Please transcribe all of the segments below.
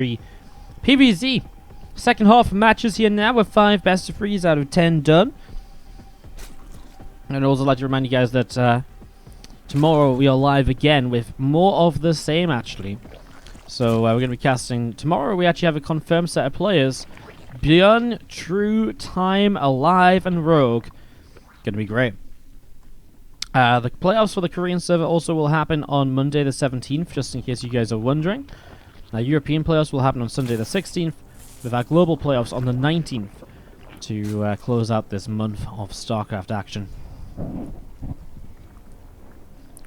PvZ. Second half of matches here now with 5 best of 3s out of 10 done. And I'd also like to remind you guys that tomorrow we are live again with more of the same actually. So we're going to be casting tomorrow. We actually have a confirmed set of players: Björn, True, Time, Alive, and Rogue. Going to be great. The playoffs for the Korean server also will happen on Monday the 17th, just in case you guys are wondering. European playoffs will happen on Sunday the 16th, with our global playoffs on the 19th to close out this month of StarCraft action.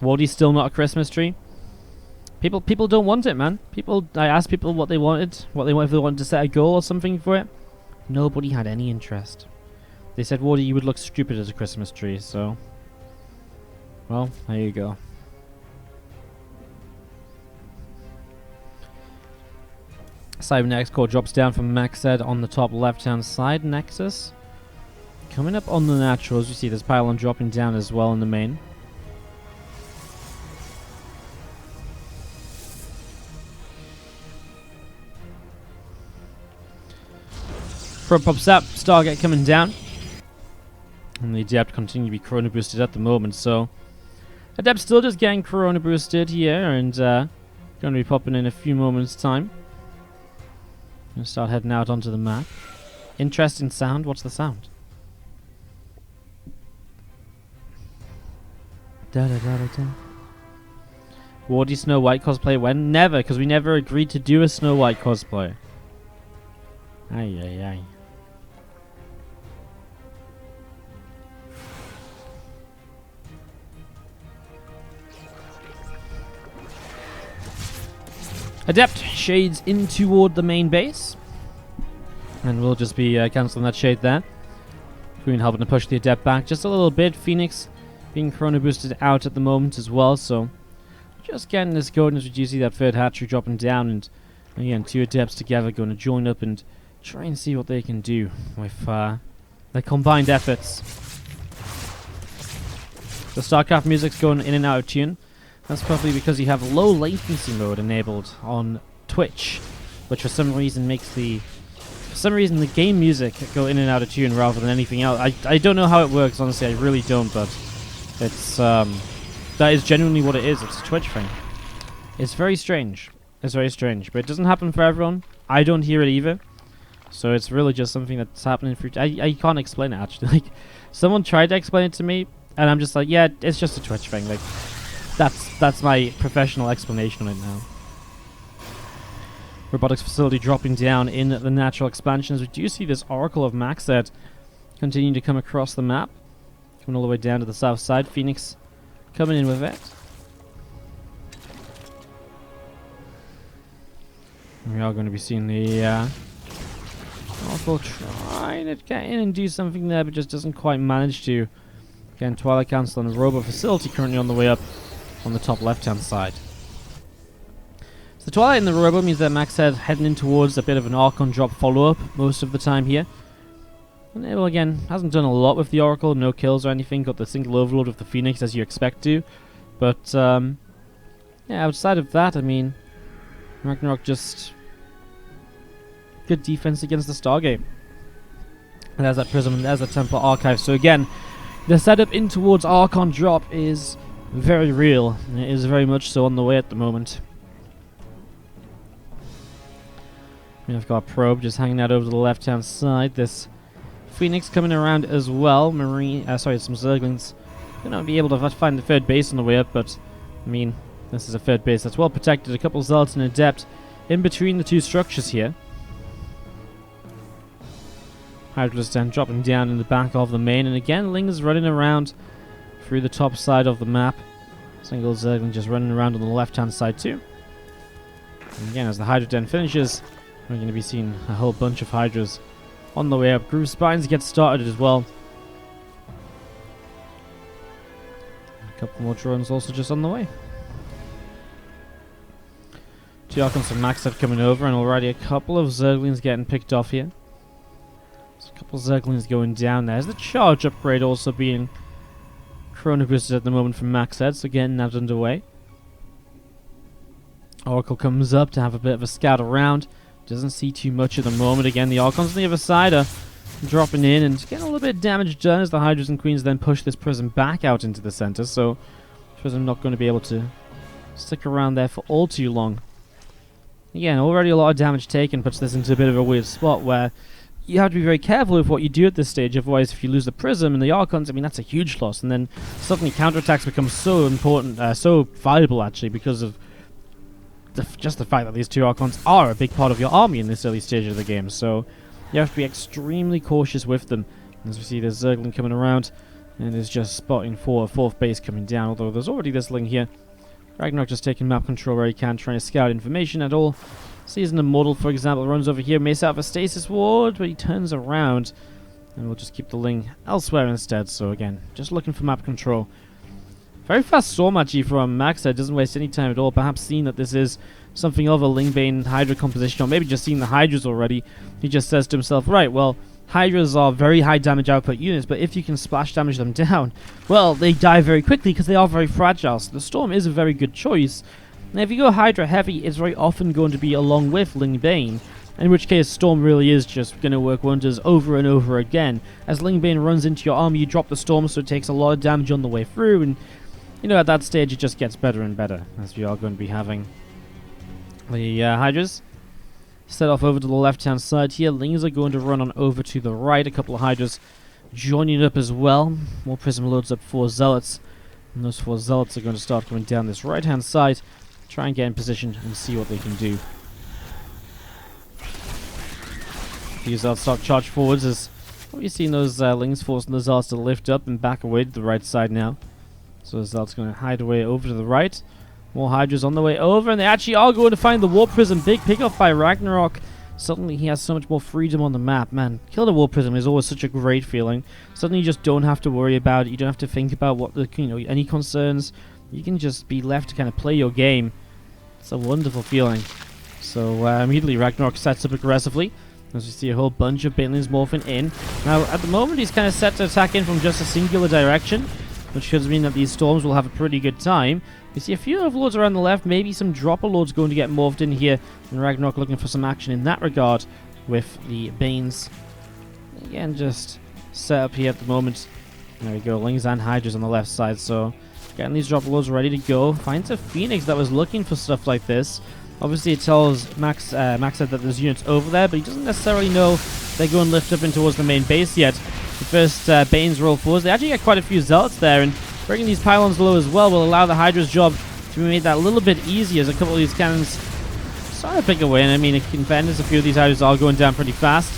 Wardy's still not a Christmas tree. People don't want it, man. I asked people what they wanted, if they wanted to set a goal or something for it. Nobody had any interest. They said, Wardy, you would look stupid as a Christmas tree, so... well, there you go. Cybernetic core drops down from MacSed on the top left-hand side. Nexus coming up on the naturals. You see this pylon dropping down as well in the main. Probe pops up, Stargate coming down. And the Adept continue to be Corona boosted at the moment, so Adept still just getting Corona boosted here and going to be popping in a few moments' time. Gonna start heading out onto the map. Interesting sound. What's the sound? Da da da da da. Wardy Snow White cosplay when? Never, because we never agreed to do a Snow White cosplay. Ay ay ay. Adept shades in toward the main base. And we'll just be cancelling that shade there. Queen helping to push the Adept back just a little bit. Phoenix being Chrono boosted out at the moment as well. So just getting this going as we do see that third hatchery dropping down. And again, 2 Adepts together going to join up and try and see what they can do with their combined efforts. The StarCraft music's going in and out of tune. That's probably because you have low latency mode enabled on Twitch, which for some reason makes the game music go in and out of tune rather than anything else. I don't know how it works, honestly, I really don't, but it's that is genuinely what it is. It's a Twitch thing. It's very strange. It's very strange, but it doesn't happen for everyone. I don't hear it either, so it's really just something that's happening for. I can't explain it actually. Like, someone tried to explain it to me, and I'm just like, yeah, it's just a Twitch thing. Like. That's my professional explanation right now. Robotics facility dropping down in the natural expansions. We do see this Oracle of MacSed continuing to come across the map. Coming all the way down to the south side. Phoenix coming in with it. We are going to be seeing the Oracle trying to get in and do something there, but just doesn't quite manage to. Again, Twilight Council and the Robo facility currently on the way up on the top left-hand side. So the Twilight and the Robo means that MacSed heading in towards a bit of an Archon drop follow-up most of the time here. And well, again, hasn't done a lot with the Oracle, no kills or anything, got the single overload of the Phoenix as you expect to. But, yeah, outside of that, I mean, Ragnarok just good defense against the Stargate. And there's that Prism and there's the Templar Archive. So again, the setup in towards Archon drop is very real. It is very much so on the way at the moment. We've got a probe just hanging out over to the left-hand side. This Phoenix coming around as well. Some Zerglings gonna be able to find the third base on the way up, but I mean, this is a third base that's well protected. A couple of Zealots and Adept in between the 2 structures here. Hydra's then dropping down in the back of the main, and again, Ling is running around through the top side of the map. Single Zergling just running around on the left-hand side too. And again, as the Hydra Den finishes, we're going to be seeing a whole bunch of Hydras on the way up. Groove Spines get started as well. A couple more drones also just on the way. 2 Archons from MacSed coming over, and already a couple of Zerglings getting picked off here. There's a couple of Zerglings going down there. There's the charge upgrade also being Chrono boosted at the moment from MacSed, so getting that underway. Oracle comes up to have a bit of a scout around. doesn't see too much at the moment. Again, the Archons on the other side are dropping in and getting a little bit of damage done as the Hydras and Queens then push this Prism back out into the center. So Prism not going to be able to stick around there for all too long. Again, already a lot of damage taken puts this into a bit of a weird spot where you have to be very careful with what you do at this stage. Otherwise, if you lose the Prism and the Archons, I mean, that's a huge loss. And then suddenly counterattacks become so important, so valuable actually, because of just the fact that these two Archons are a big part of your army in this early stage of the game. So you have to be extremely cautious with them. As we see, there's Zergling coming around and is just spotting for a 4th base coming down, although there's already this Ling here. Ragnarok just taking map control where he can, trying to scout information at all. Sees an Immortal, for example, runs over here, may set up a stasis ward, but he turns around, and we'll just keep the Ling elsewhere instead. So again, just looking for map control. Very fast Storm actually from MacSed, doesn't waste any time at all, perhaps seeing that this is something of a Lingbane Hydra composition, or maybe just seeing the Hydras already. He just says to himself, right, well, Hydras are very high damage output units, but if you can splash damage them down, well, they die very quickly because they are very fragile. So the Storm is a very good choice. Now, if you go Hydra heavy, it's very often going to be along with Lingbane, in which case Storm really is just going to work wonders over and over again. As Lingbane runs into your army, you drop the Storm, so it takes a lot of damage on the way through, and you know, at that stage it just gets better and better, as we are going to be having the Hydras set off over to the left-hand side here. Lings are going to run on over to the right. A couple of Hydras joining up as well. More Prism loads up 4 Zealots. And those 4 Zealots are going to start coming down this right-hand side. Try and get in position and see what they can do. These Zealots start charge forwards as we've seen those Lings forcing the Zealots to lift up and back away to the right side now. So the Zealots going to hide away over to the right. More Hydras on the way over, and they actually are going to find the Warp Prism. Big pickup by Ragnarok. Suddenly he has so much more freedom on the map. Man, kill the Warp Prism is always such a great feeling. Suddenly you just don't have to worry about it. You don't have to think about what the, any concerns. You can just be left to kind of play your game. It's a wonderful feeling. So immediately Ragnarok sets up aggressively, as we see a whole bunch of Banelings morphing in. Now at the moment he's kind of set to attack in from just a singular direction, which should mean that these Storms will have a pretty good time. We see a few Overlords around the left, maybe some Dropper Lords going to get morphed in here, and Ragnarok looking for some action in that regard with the Banes. Again, just set up here at the moment. There we go, Lings and Hydras on the left side, so getting these Dropper Lords ready to go. Finds a Phoenix that was looking for stuff like this. Obviously it tells MacSed that there's units over there, but he doesn't necessarily know they're going to lift up in towards the main base yet. The first Banes roll forwards. They actually get quite a few Zealots there, and bringing these pylons low as well will allow the Hydra's job to be made that a little bit easier, as a couple of these cannons start to pick away. And I mean, in fairness, a few of these Hydras are going down pretty fast.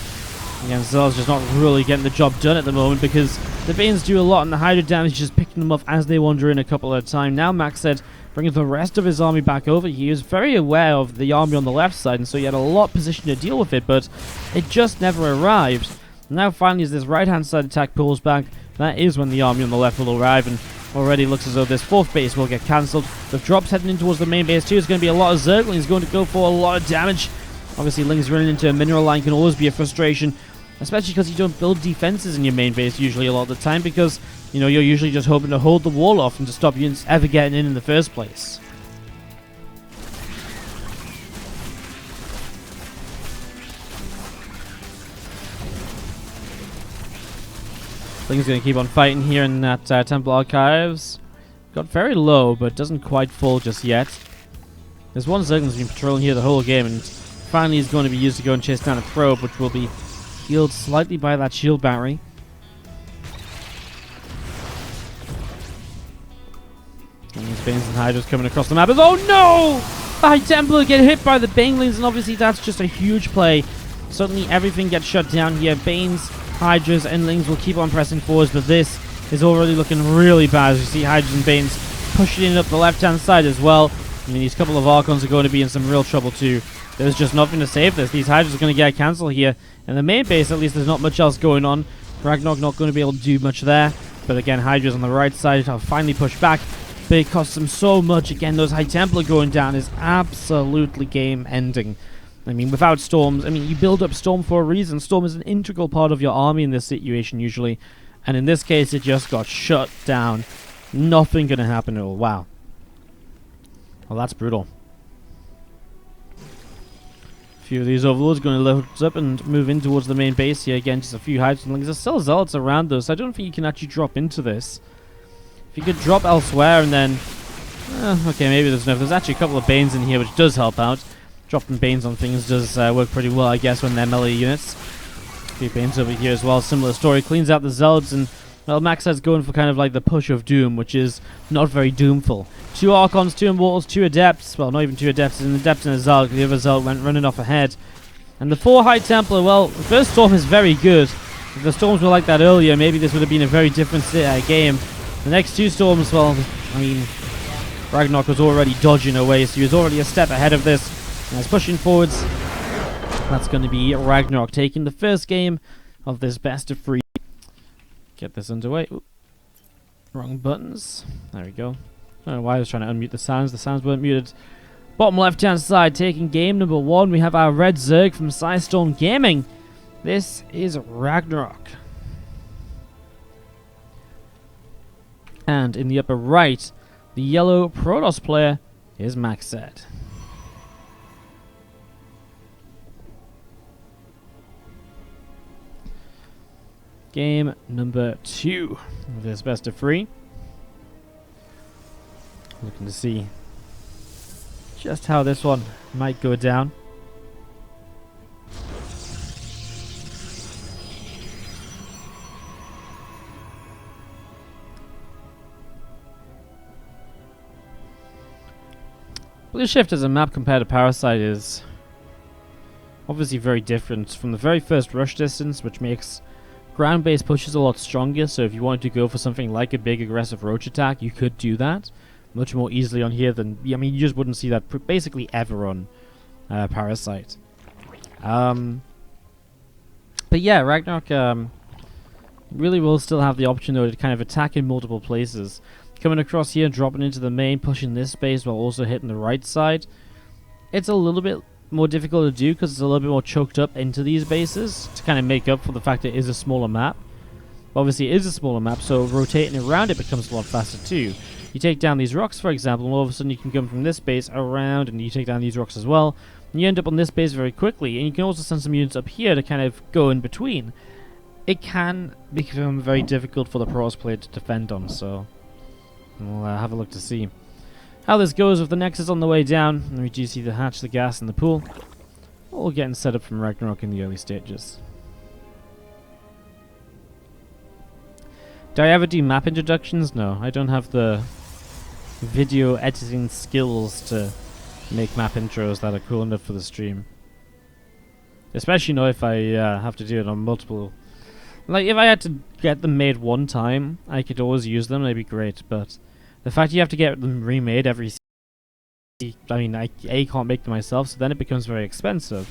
Again, Zealot's just not really getting the job done at the moment because the Banes do a lot, and the Hydra damage is just picking them up as they wander in a couple at a time. Now MacSed brings the rest of his army back over. He was very aware of the army on the left side, and so he had a lot positioned to deal with it, but it just never arrived. Now finally, as this right-hand side attack pulls back, that is when the army on the left will arrive, and already looks as though this 4th base will get cancelled. The drops heading in towards the main base too. It's going to be a lot of Zerglings going to go for a lot of damage. Obviously, Lings running into a mineral line can always be a frustration, especially because you don't build defenses in your main base usually a lot of the time, because you know you're usually just hoping to hold the wall off and to stop units ever getting in the first place. Ling's going to keep on fighting here in that Temple Archives. Got very low, but doesn't quite fall just yet. There's one Zergling's been patrolling here the whole game, and finally is going to be used to go and chase down a probe, which will be healed slightly by that shield battery. And these Banes and Hydras coming across the map. Oh no! The High Templar get hit by the Banelings, and obviously that's just a huge play. Suddenly everything gets shut down here. Banes, Hydras, and Lings will keep on pressing forwards, but this is already looking really bad as you see Hydras and Banes pushing in up the left-hand side as well. I mean, these couple of Archons are going to be in some real trouble too. There's just nothing to save this. These Hydras are going to get cancelled here. In the main base, at least, there's not much else going on. Ragnarok not going to be able to do much there. But again, Hydras on the right side have finally pushed back. But it costs them so much. Again, those High Templar going down is absolutely game-ending. I mean, without Storms, I mean, you build up Storm for a reason. Storm is an integral part of your army in this situation usually. And in this case, it just got shut down. Nothing going to happen at all. Wow. Well, that's brutal. few of these overlords going to load up and move in towards the main base here. Again, just a few hives. There's still zealots around though, so I don't think you can actually drop into this. If you could drop elsewhere and then... okay, maybe there's enough. There's actually a couple of Banes in here, which does help out. Dropping Banes on things does work pretty well, I guess, when they're melee units. A few Banes over here as well. Similar story. Cleans out the zealots and... Well, MacSed's going for kind of like the push of Doom, which is not very doomful. 2 Archons, 2 Immortals, 2 Adepts. Well, not even 2 Adepts. An Adept and a Zealot. The other Zealot went running off ahead. And the 4 High Templar, well, the first Storm is very good. If the Storms were like that earlier, maybe this would have been a very different game. The next 2 Storms, well, I mean, Ragnarok was already dodging away, so he was already a step ahead of this. And as pushing forwards, that's going to be Ragnarok taking the first game of this best of 3. Get this underway. Ooh. Wrong buttons. There we go. I don't know why I was trying to unmute the sounds. The sounds weren't muted. Bottom left-hand side, taking game number 1. We have our Red Zerg from Psystorm Gaming. This is Ragnarok. And in the upper right, the yellow Protoss player is MacSed. Game number 2 of this best of 3. Looking to see just how this one might go down. Blue Shift as a map compared to Parasite is obviously very different from the very first rush distance, which makes ground-based pushes a lot stronger, so if you wanted to go for something like a big aggressive roach attack, you could do that much more easily on here than... I mean, you just wouldn't see that basically ever on Parasite. But yeah, Ragnarok really will still have the option, though, to kind of attack in multiple places. Coming across here, dropping into the main, pushing this space while also hitting the right side. It's a little bit more difficult to do because it's a little bit more choked up into these bases to kind of make up for the fact it is a smaller map. But obviously it is a smaller map, so rotating around it becomes a lot faster too. You take down these rocks, for example, and all of a sudden you can come from this base around and you take down these rocks as well, and you end up on this base very quickly, and you can also send some units up here to kind of go in between. It can become very difficult for the Protoss player to defend on, so we'll have a look to see how this goes with the Nexus on the way down. And we do see the hatch, the gas, and the pool all getting set up from Ragnarok in the early stages. Do I ever do map introductions? No, I don't have the video editing skills to make map intros that are cool enough for the stream. Especially not if I have to do it on multiple... Like, if I had to get them made one time, I could always use them, they'd be great, but the fact you have to get them remade every... I mean, I can't make them myself, so then it becomes very expensive.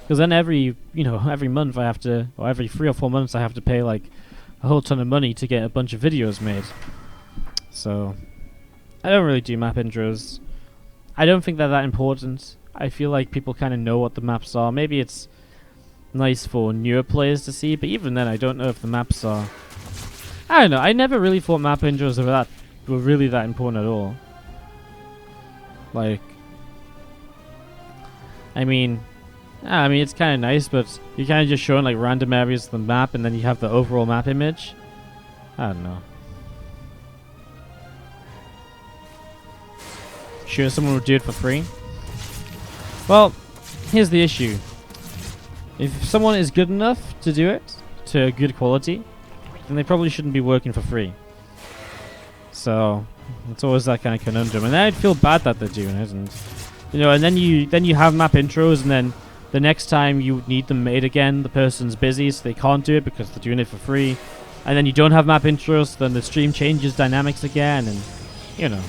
Because then every month I have to, or every 3 or 4 months I have to pay, like, a whole ton of money to get a bunch of videos made. So, I don't really do map intros. I don't think they're that important. I feel like people kind of know what the maps are. Maybe it's nice for newer players to see, but even then I don't know if the maps are... I don't know, I never really thought map intros were really that important at all. Like, I mean it's kind of nice, but you're kind of just showing like random areas of the map and then you have the overall map image. I don't know. Sure someone would do it for free? Well, here's the issue. If someone is good enough to do it to good quality, then they probably shouldn't be working for free. So it's always that kind of conundrum, and then I'd feel bad that they're doing it, and and then you have map intros, and then the next time you need them made again, the person's busy, so they can't do it because they're doing it for free, and then you don't have map intros, then the stream changes dynamics again, and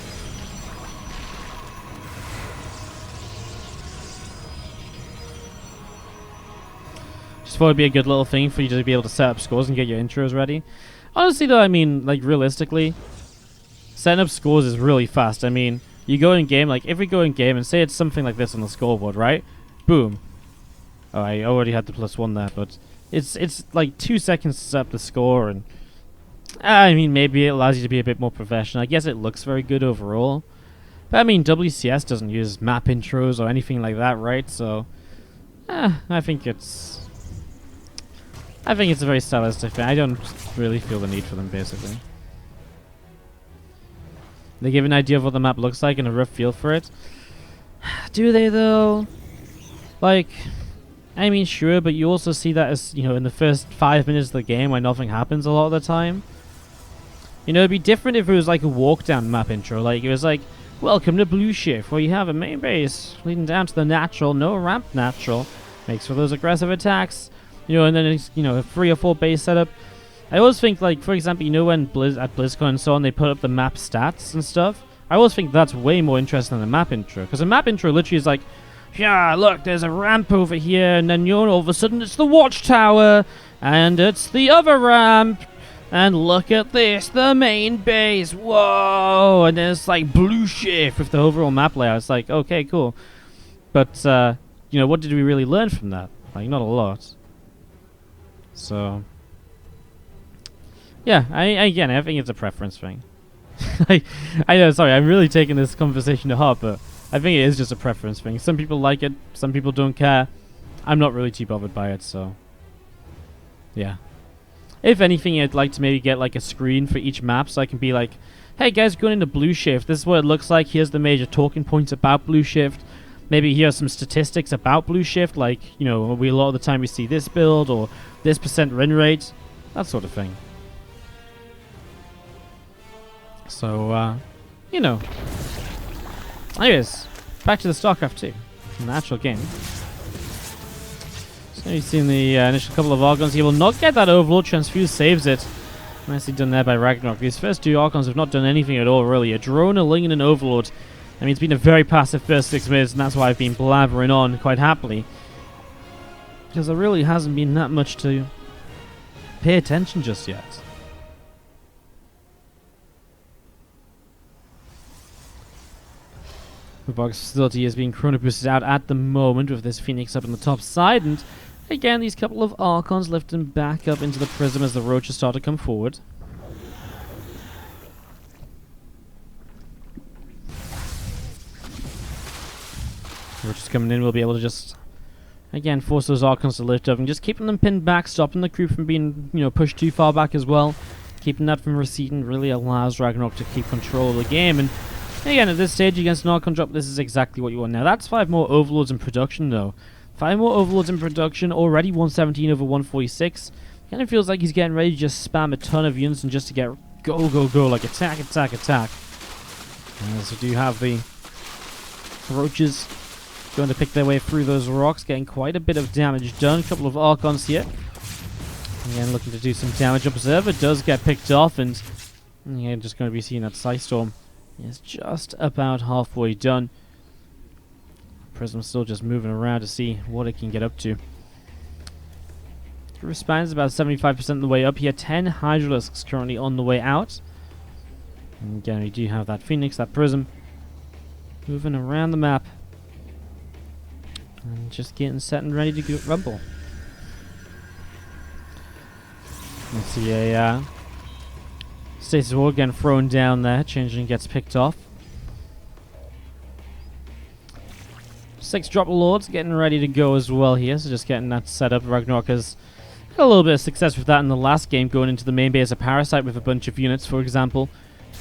Just thought it'd be a good little thing for you to be able to set up scores and get your intros ready. Honestly though, I mean, like realistically, setting up scores is really fast. I mean, you go in game, like if we go in game and say it's something like this on the scoreboard, right? Boom. Oh, I already had the +1 there, but it's like 2 seconds to set up the score, and I mean, maybe it allows you to be a bit more professional. I guess it looks very good overall. But I mean, WCS doesn't use map intros or anything like that, right? So I think it's a very stylistic thing. I don't really feel the need for them, basically. They give an idea of what the map looks like and a rough feel for it. Do they, though? Like, I mean, sure, but you also see that as, you know, in the first 5 minutes of the game where nothing happens a lot of the time. You know, it'd be different if it was like a walk-down map intro. Like, it was like, welcome to Blue Shift, where you have a main base leading down to the natural, no ramp natural. Makes for those aggressive attacks. You know, and then it's, you know, a 3 or 4 base setup. I always think, like, for example, you know when at BlizzCon and so on, they put up the map stats and stuff? I always think that's way more interesting than the map intro. Because the map intro literally is like, yeah, look, there's a ramp over here, and then, you know, all of a sudden it's the watchtower, and it's the other ramp, and look at this, the main base, whoa, and then it's like Blue Shift with the overall map layout. It's like, okay, cool. But, you know, what did we really learn from that? Like, not a lot. So... yeah, I think it's a preference thing. I know, sorry, I'm really taking this conversation to heart, but I think it is just a preference thing. Some people like it, some people don't care. I'm not really too bothered by it, so... yeah. If anything, I'd like to maybe get like a screen for each map so I can be like, hey guys, going into Blue Shift, this is what it looks like, here's the major talking points about Blue Shift. Maybe here are some statistics about Blue Shift, like, you know, a lot of the time we see this build, or this % win rate, that sort of thing. So, you know. Anyways, back to the StarCraft 2, the actual game. So you've seen the initial couple of Archons. He will not get that Overlord. Transfuse saves it. Nicely done there by Ragnarok. These first 2 Archons have not done anything at all, really. A drone, a Ling, and an Overlord. I mean, it's been a very passive first 6 minutes, and that's why I've been blabbering on quite happily. Because there really hasn't been that much to pay attention just yet. The box facility is being chrono boosted out at the moment with this Phoenix up on the top side, and again these couple of Archons lift him back up into the prism as the Roaches start to come forward. Roaches coming in will be able to just again force those Archons to lift up and just keeping them pinned back, stopping the crew from being, you know, pushed too far back as well. Keeping that from receding really allows Ragnarok to keep control of the game, and again, at this stage against an Archon drop, this is exactly what you want. Now, that's 5 more Overlords in production, though. 5 more Overlords in production, already 117 over 146. Kind of feels like he's getting ready to just spam a ton of units and just to get go, like attack, attack, attack. As we do have the Roaches going to pick their way through those rocks, getting quite a bit of damage done. A couple of Archons here. Again, looking to do some damage. Observer does get picked off, and again, just going to be seeing that Psystorm. It's just about halfway done. Prism's still just moving around to see what it can get up to. Crew span is about 75% of the way up here. 10 Hydralisks currently on the way out. And again, we do have that Phoenix, that Prism, moving around the map. And just getting set and ready to rumble. Let's see a... Stasis Wall again thrown down there. Changeling gets picked off. 6 Drop Lords getting ready to go as well here. So just getting that set up. Ragnarok has got a little bit of success with that in the last game. Going into the main base of Parasite with a bunch of units, for example.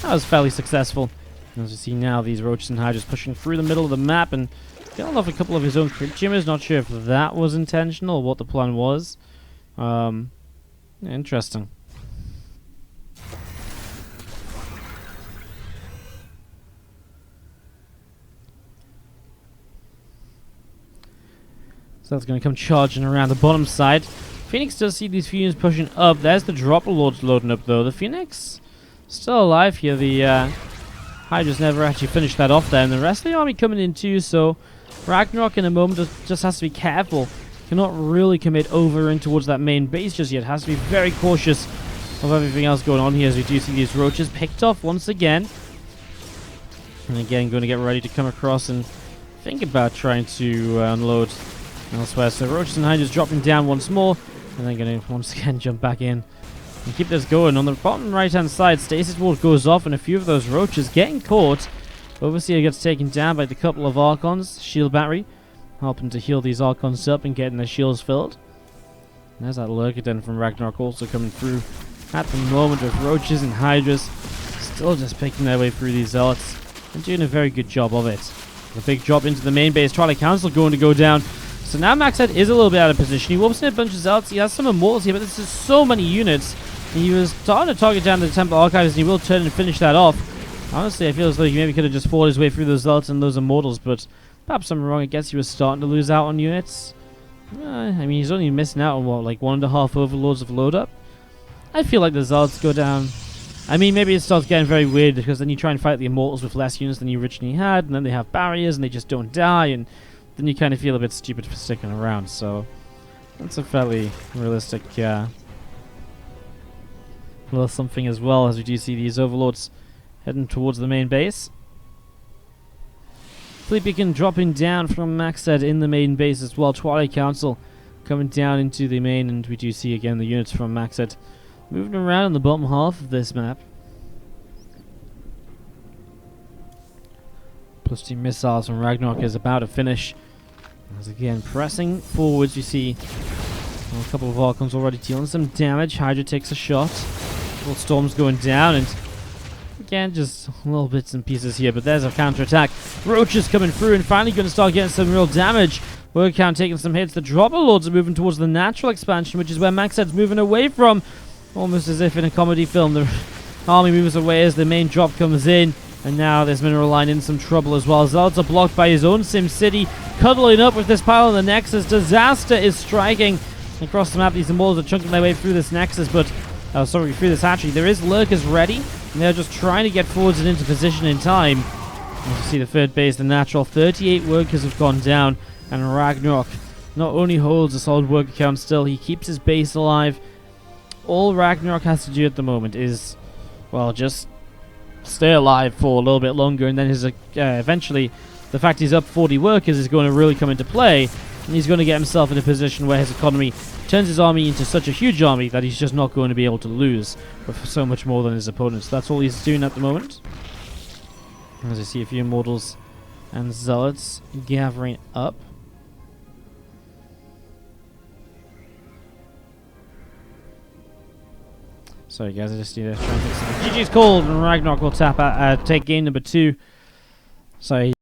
That was fairly successful. As you see now, these Roaches and Hydras pushing through the middle of the map and killing off a couple of his own Crypt Jammers. Not sure if that was intentional or what the plan was. Interesting. So that's going to come charging around the bottom side. Phoenix does see these few units pushing up. There's the Drop Lords loading up, though. The Phoenix still alive here. The Hydra's never actually finished that off there. And the rest of the army coming in too, so Ragnarok in a moment just has to be careful. Cannot really commit over in towards that main base just yet. Has to be very cautious of everything else going on here as we do see these Roaches picked off once again. And again, going to get ready to come across and think about trying to unload elsewhere. So Roaches and Hydras dropping down once more, and then going to once again jump back in and keep this going. On the bottom right hand side, Stasis Ward goes off, and a few of those Roaches getting caught. Overseer gets taken down by the couple of Archons. Shield battery helping to heal these Archons up and getting their shields filled. And there's that Lurker Den from Ragnarok also coming through at the moment with Roaches and Hydras still just picking their way through these Zealots and doing a very good job of it. The big drop into the main base, Twilight Council going to go down. So now MacSed is a little bit out of position. He whoops in a bunch of Zealots. He has some Immortals here, but this is so many units. And he was starting to target down the Temple Archives, and he will turn and finish that off. Honestly, I feel as though he maybe could have just fought his way through those Zealots and those Immortals, but perhaps I'm wrong. I guess he was starting to lose out on units. I mean, he's only missing out on, what, like 1.5 Overlords of load up? I feel like the Zealots go down. I mean, maybe it starts getting very weird, because then you try and fight the Immortals with less units than you originally had, and then they have barriers, and they just don't die, and then you kind of feel a bit stupid for sticking around, so that's a fairly realistic little something as well, as we do see these Overlords heading towards the main base. Fleet Beacon dropping down from MacSed in the main base as well. Twilight Council coming down into the main, and we do see again the units from MacSed moving around in the bottom half of this map. Plus 2 missiles from Ragnarok is about to finish. As again, pressing forwards, you see a couple of Archons already dealing some damage. Hydra takes a shot. Little Storm's going down, and again, just little bits and pieces here, but there's a counter-attack. Roaches coming through and finally going to start getting some real damage. Word count taking some hits. The Dropper Lords are moving towards the natural expansion, which is where MacSed's moving away from. Almost as if in a comedy film, the army moves away as the main drop comes in. And now this Mineral Line in some trouble as well. Zealots are blocked by his own Sim City, cuddling up with this pile on the Nexus. Disaster is striking across the map. These Immortals are chunking their way through this Nexus, but through this hatchery. There is Lurkers ready, and they're just trying to get forwards and into position in time. As you see the third base, the natural 38 workers have gone down, and Ragnarok not only holds a solid worker count still, he keeps his base alive. All Ragnarok has to do at the moment is, well, just stay alive for a little bit longer, and then his eventually the fact he's up 40 workers is going to really come into play, and he's going to get himself in a position where his economy turns his army into such a huge army that he's just not going to be able to lose for so much more than his opponents. That's all he's doing at the moment. As I see a few Immortals and Zealots gathering up. Sorry guys, I just need to try and fix something. GG's called, and Ragnarok will take game number 2. Sorry.